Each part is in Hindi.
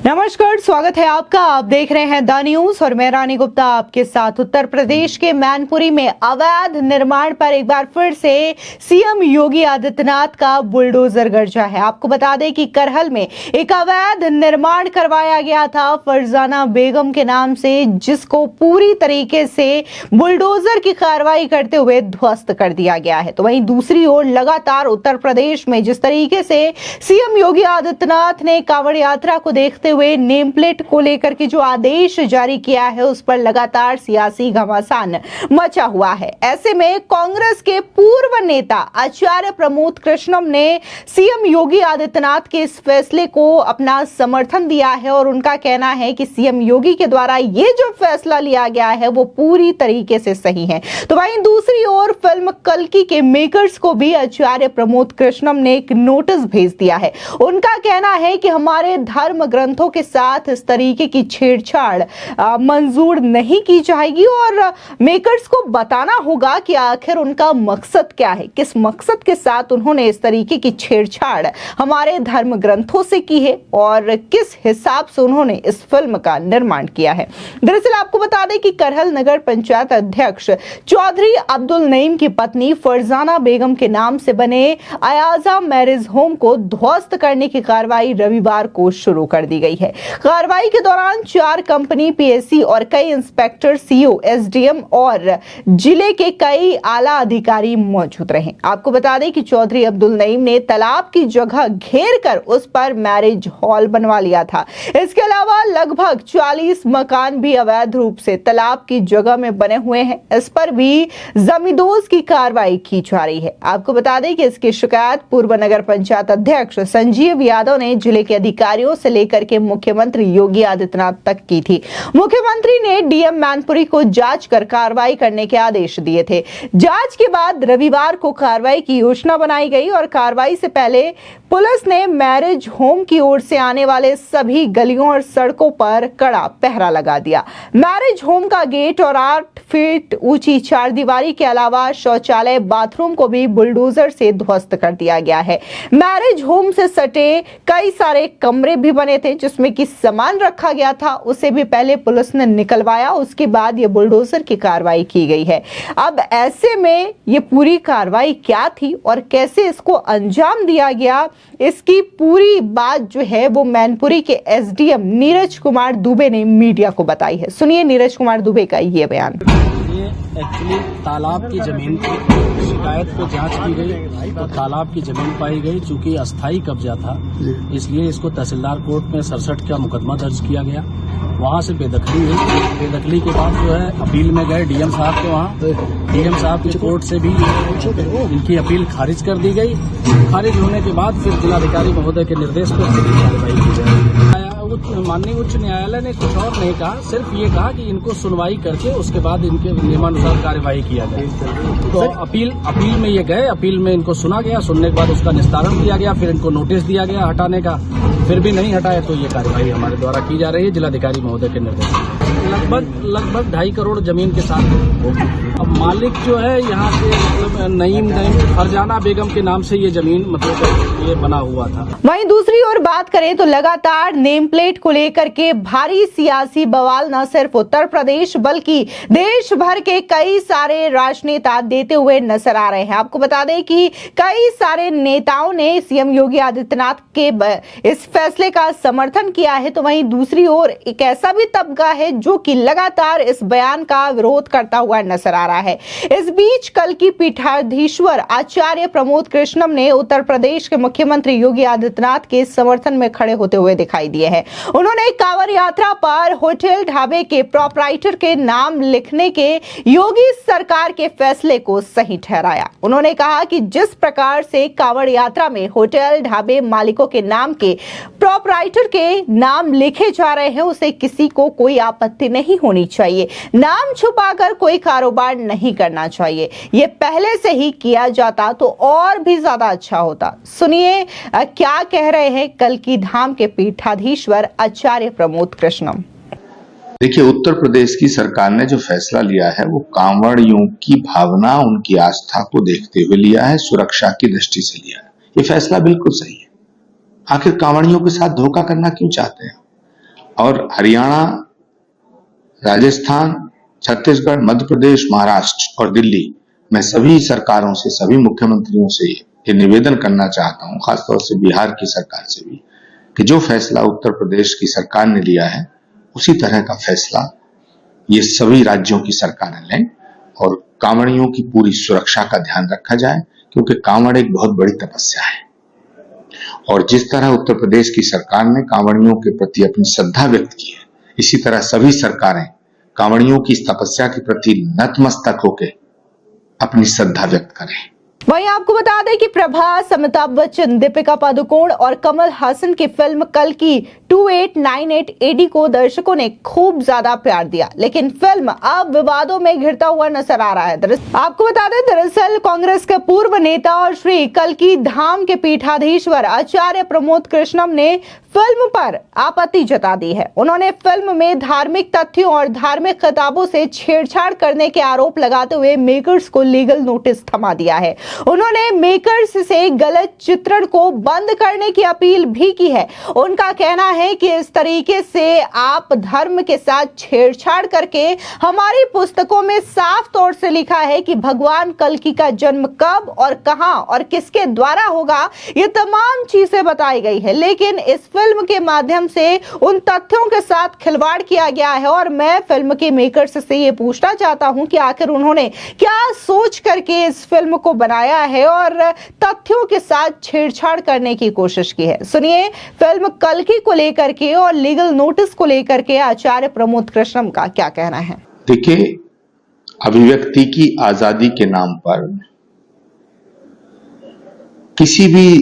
नमस्कार, स्वागत है आपका। आप देख रहे हैं द न्यूज और मैं रानी गुप्ता आपके साथ। उत्तर प्रदेश के मैनपुरी में अवैध निर्माण पर एक बार फिर से सीएम योगी आदित्यनाथ का बुलडोजर गरजा है। आपको बता दें कि करहल में एक अवैध निर्माण करवाया गया था फरजाना बेगम के नाम से, जिसको पूरी तरीके से बुलडोजर की कार्रवाई करते हुए ध्वस्त कर दिया गया है। तो वहीं दूसरी ओर लगातार उत्तर प्रदेश में जिस तरीके से सीएम योगी आदित्यनाथ ने कांवड़ यात्रा को देखते हुए नेम प्लेट को लेकर के जो आदेश जारी किया है, उस पर लगातार सियासी घमासान मचा हुआ है। ऐसे में कांग्रेस के पूर्व नेता आचार्य प्रमोद कृष्णम ने सीएम योगी आदित्यनाथ के इस फैसले को अपना समर्थन दिया है और उनका कहना है कि सीएम योगी के द्वारा ये जो फैसला लिया गया है वो पूरी तरीके से सही है। तो वहीं दूसरी ओर फिल्म कल्कि के मेकर्स को भी आचार्य प्रमोद कृष्णम ने एक नोटिस भेज दिया है। उनका कहना है कि हमारे धर्म ग्रंथों के साथ इस तरीके की छेड़छाड़ मंजूर नहीं की जाएगी और मेकर्स को बताना होगा कि आखिर उनका मकसद क्या है, किस मकसद के साथ उन्होंने इस तरीके की छेड़छाड़ हमारे धर्म ग्रंथों से की है और किस हिसाब से उन्होंने इस फिल्म का निर्माण किया है। दरअसल आपको बता दें कि करहल नगर पंचायत अध्यक्ष चौधरी अब्दुल नईम की पत्नी फरजाना बेगम के नाम से बने अयाजा मैरिज होम को ध्वस्त करने की कार्रवाई रविवार को शुरू कर दी गई है। कार्रवाई के दौरान 4 कंपनी पीएससी और कई इंस्पेक्टर, सीओ, एसडीएम और जिले के कई आला अधिकारी मौजूद रहे। आपको बता दें कि चौधरी अब्दुल नईम ने तालाब की जगह घेर कर उस पर मैरिज हॉल बनवा लिया था। इसके अलावा लगभग 40 मकान भी अवैध रूप से तालाब की जगह में बने हुए हैं। इस पर भी जमींदोज की कार्रवाई की जा रही है। आपको बता दें कि इसकी शिकायत पूर्व नगर पंचायत अध्यक्ष संजीव यादव ने जिले के अधिकारियों से लेकर के मुख्यमंत्री योगी आदित्यनाथ तक की थी। मुख्यमंत्री ने डीएम मैनपुरी को जांच कर कार्रवाई करने के आदेश दिए थे। जांच के बाद रविवार को कार्रवाई की योजना बनाई गई और कार्रवाई से पहले पुलिस ने मैरिज होम की ओर से आने वाले सभी गलियों और सड़कों पर कड़ा पहरा लगा दिया। मैरिज होम का गेट और 8 फीट ऊंची चारदीवारी के अलावा शौचालय, बाथरूम को भी बुलडोजर से ध्वस्त कर दिया गया है। मैरिज होम से सटे कई सारे कमरे भी बने थे जिसमें कि सामान रखा गया था, उसे भी पहले पुलिस ने निकलवाया, उसके बाद ये बुलडोजर की कार्रवाई की गई है। अब ऐसे में ये पूरी कार्रवाई क्या थी और कैसे इसको अंजाम दिया गया, इसकी पूरी बात जो है वो मैनपुरी के एसडीएम नीरज कुमार दुबे ने मीडिया को बताई है। सुनिए नीरज कुमार दुबे का ये बयान। ये एक्चुअली तालाब की जमीन की शिकायत पे जांच की गई तो तालाब की जमीन पाई गई। चूंकि अस्थायी कब्जा था इसलिए इसको तहसीलदार कोर्ट में 67 का मुकदमा दर्ज किया गया। वहां से बेदखली हुई। बेदखली के बाद जो है अपील में गए डीएम साहब के वहाँ। डीएम साहब की कोर्ट से भी इनकी अपील खारिज कर दी गई। खारिज होने के बाद फिर जिलाधिकारी महोदय के निर्देश पर कार्रवाई की जाए। माननीय उच्च न्यायालय ने कुछ और नहीं कहा, सिर्फ ये कहा कि इनको सुनवाई करके उसके बाद इनके नियमानुसार कार्यवाही किया जाए। तो अपील में ये गए, अपील में इनको सुना गया, सुनने के बाद उसका निस्तारण किया गया, फिर इनको नोटिस दिया गया हटाने का, फिर भी नहीं हटाया तो ये कार्यवाही हमारे द्वारा की जा रही है जिलाधिकारी महोदय के निर्देश। लगभग 2.5 करोड़ जमीन के साथ होगी। अब मालिक जो है यहाँ से मतलब नईम फरजाना बेगम के नाम से ये जमीन मतलब ये बना हुआ था। वहीं दूसरी ओर बात करें तो लगातार नेम प्लेट को लेकर के भारी सियासी बवाल न सिर्फ उत्तर प्रदेश बल्कि देश भर के कई सारे राजनेता देते हुए नजर आ रहे हैं। आपको बता दें कि कई सारे नेताओं ने सीएम योगी आदित्यनाथ के इस फैसले का समर्थन किया है, तो वहीं दूसरी ओर एक ऐसा भी तबका है जो कि लगातार इस बयान का विरोध करता हुआ नजर आ रहा है। इस बीच कल की पीठाधीश्वर आचार्य प्रमोद कृष्णम ने उत्तर प्रदेश के मुख्यमंत्री योगी आदित्यनाथ के समर्थन में खड़े होते हुए दिखाई दिए हैं। उन्होंने कांवड़ यात्रा पर होटल ढाबे के प्रोपराइटर के नाम लिखने के योगी सरकार के फैसले को सही ठहराया। उन्होंने कहा कि जिस प्रकार से कांवड़ यात्रा में होटल ढाबे मालिकों के नाम के प्रोपराइटर के नाम लिखे जा रहे हैं, उसे किसी को कोई आपत्ति नहीं होनी चाहिए। नाम छुपाकर कोई कारोबार नहीं करना चाहिए। ये पहले से ही किया जाता तो और भी ज्यादा अच्छा होता। सुनिए क्या कह रहे हैं कल्कि धाम के पीठाधीश्वर आचार्य प्रमोद कृष्णम। देखिए, उत्तर प्रदेश की सरकार ने जो फैसला लिया है वो कांवड़ियों की भावना, उनकी आस्था को देखते हुए लिया है, सुरक्षा की दृष्टि से लिया है। ये फैसला बिल्कुल सही है। आखिर कांवड़ियों के साथ धोखा करना क्यों चाहते हैं? और हरियाणा, राजस्थान, छत्तीसगढ़, मध्य प्रदेश, महाराष्ट्र और दिल्ली मैं सभी सरकारों से, सभी मुख्यमंत्रियों से ये निवेदन करना चाहता हूं, खासतौर से बिहार की सरकार से भी, कि जो फैसला उत्तर प्रदेश की सरकार ने लिया है उसी तरह का फैसला ये सभी राज्यों की सरकारें लें और कांवड़ियों की पूरी सुरक्षा का ध्यान रखा जाए, क्योंकि कांवड़ एक बहुत बड़ी तपस्या है और जिस तरह उत्तर प्रदेश की सरकार ने कांवड़ियों के प्रति अपनी श्रद्धा व्यक्त की है, इसी तरह सभी सरकारें कांवड़ियों की इस तपस्या के प्रति नतमस्तक होकर अपनी श्रद्धा व्यक्त करें। वहीं आपको बता दें कि प्रभास, अमिताभ बच्चन, दीपिका पादुकोण और कमल हासन की फिल्म कल की 2898 AD को दर्शकों ने खूब ज्यादा प्यार दिया, लेकिन फिल्म अब विवादों में घिरता हुआ नजर आ रहा है। आपको बता दें, दरअसल कांग्रेस के पूर्व नेता और श्री कल्की धाम के पीठाधीश्वर आचार्य प्रमोद कृष्णम ने फिल्म पर आपत्ति जता दी है। उन्होंने फिल्म में धार्मिक तथ्यों और धार्मिक खिताबों से छेड़छाड़ करने के आरोप लगाते हुए मेकर्स को लीगल नोटिस थमा दिया है। उन्होंने मेकर्स से गलत चित्रण को बंद करने की अपील भी की है। उनका कहना है कि इस तरीके से आप धर्म के साथ छेड़छाड़ करके, हमारी पुस्तकों में साफ तौर से लिखा है कि भगवान कल्की का जन्म कब और कहां और किसके द्वारा होगा, ये तमाम चीजें बताई गई है, लेकिन इस फिल्म के माध्यम से उन तथ्यों के साथ खिलवाड़ किया गया है और मैं फिल्म के मेकर्स से ये पूछना चाहता हूं कि आखिर उन्होंने क्या सोच करके इस फिल्म को बनाया है और तथ्यों के साथ छेड़छाड़ करने की कोशिश की है। सुनिए फिल्म कल्की को लेकर के और लीगल नोटिस को लेकर के आचार्य प्रमोद कृष्णम का क्या कहना है। देखिए, अभिव्यक्ति की आजादी के नाम पर किसी भी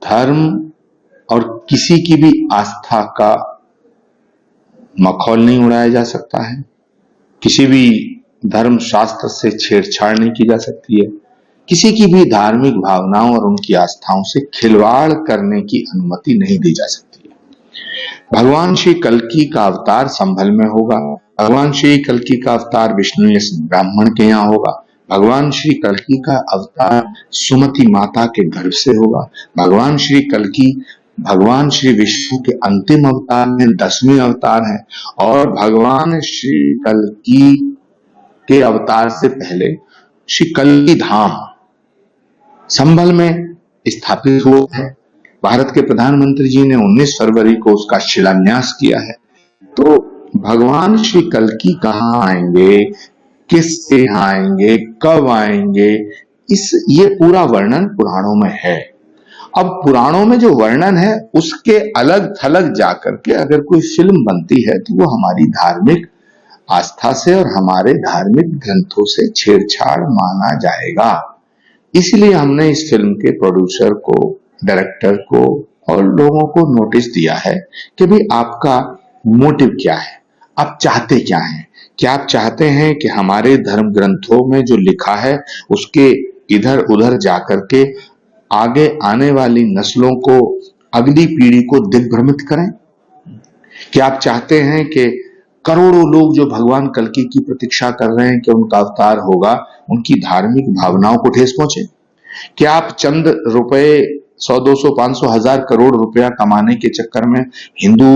धर्म और किसी की भी आस्था का मखौल नहीं उड़ाया जा सकता है, किसी भी धर्म शास्त्र से छेड़छाड़ नहीं की जा सकती है, किसी की भी धार्मिक भावनाओं और उनकी आस्थाओं से खिलवाड़ करने की अनुमति नहीं दी जा सकती है। भगवान श्री कल्की का अवतार संभल में होगा, भगवान श्री कल्की का अवतार विष्णु ब्राह्मण के यहाँ होगा, भगवान श्री कल्की का अवतार सुमति माता के गर्भ से होगा, भगवान श्री कल्की भगवान श्री विष्णु के अंतिम अवतार में 10वें अवतार है और भगवान श्री कल्की के अवतार से पहले श्री कल्की धाम संभल में स्थापित हुआ है। भारत के प्रधानमंत्री जी ने 19 फरवरी को उसका शिलान्यास किया है। तो भगवान श्री कल्की कहाँ आएंगे, किससे आएंगे, कब आएंगे, ये पूरा वर्णन पुराणों में है। अब पुराणों में जो वर्णन है उसके अलग थलग जाकर के अगर कोई फिल्म बनती है तो वो हमारी धार्मिक आस्था से और हमारे धार्मिक ग्रंथों से छेड़छाड़ माना जाएगा। इसलिए हमने इस फिल्म के प्रोड्यूसर को, डायरेक्टर को और लोगों को नोटिस दिया है कि भाई आपका मोटिव क्या है, आप चाहते क्या हैं। क्या आप चाहते हैं कि हमारे धर्म ग्रंथों में जो लिखा है उसके इधर उधर जाकर के आगे आने वाली नस्लों को, अगली पीढ़ी को दिग्भ्रमित करें? क्या आप चाहते हैं कि करोड़ों लोग जो भगवान कल्की की प्रतीक्षा कर रहे हैं कि उनका अवतार होगा, उनकी धार्मिक भावनाओं को ठेस पहुंचे? क्या आप चंद रुपए 100, 200, 500, 1000 करोड़ रुपया कमाने के चक्कर में हिंदू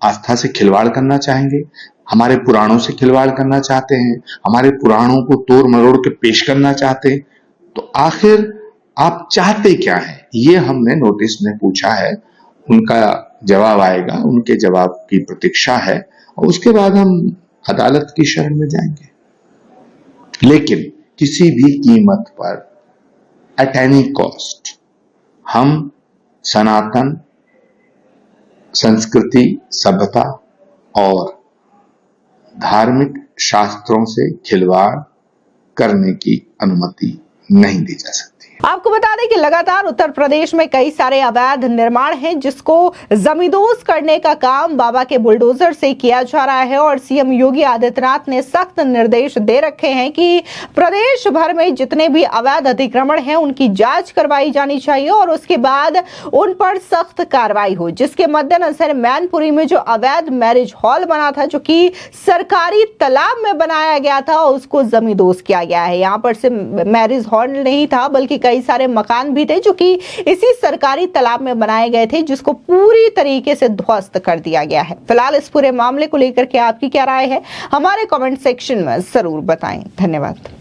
आस्था से खिलवाड़ करना चाहेंगे? हमारे पुराणों से खिलवाड़ करना चाहते हैं? हमारे पुराणों को तोड़ मरोड़ के पेश करना चाहते हैं? तो आखिर आप चाहते क्या हैं, ये हमने नोटिस में पूछा है। उनका जवाब आएगा, उनके जवाब की प्रतीक्षा है और उसके बाद हम अदालत की शरण में जाएंगे। लेकिन किसी भी कीमत पर, एट एनी कॉस्ट, हम सनातन संस्कृति, सभ्यता और धार्मिक शास्त्रों से खिलवाड़ करने की अनुमति नहीं दी जा सकती। आपको बता दें कि लगातार उत्तर प्रदेश में कई सारे अवैध निर्माण हैं जिसको जमींदोज करने का काम बाबा के बुलडोजर से किया जा रहा है और सीएम योगी आदित्यनाथ ने सख्त निर्देश दे रखे हैं कि प्रदेश भर में जितने भी अवैध अतिक्रमण हैं उनकी जांच करवाई जानी चाहिए और उसके बाद उन पर सख्त कार्रवाई हो। जिसके मद्देनजर मैनपुरी में जो अवैध मैरिज हॉल बना था, जो कि सरकारी तालाब में बनाया गया था, उसको जमींदोज किया गया है। यहाँ पर सिर्फ मैरिज हॉल नहीं था बल्कि कई सारे मकान भी थे जो कि इसी सरकारी तालाब में बनाए गए थे, जिसको पूरी तरीके से ध्वस्त कर दिया गया है। फिलहाल इस पूरे मामले को लेकर के आपकी क्या राय है, हमारे कमेंट सेक्शन में जरूर बताएं। धन्यवाद।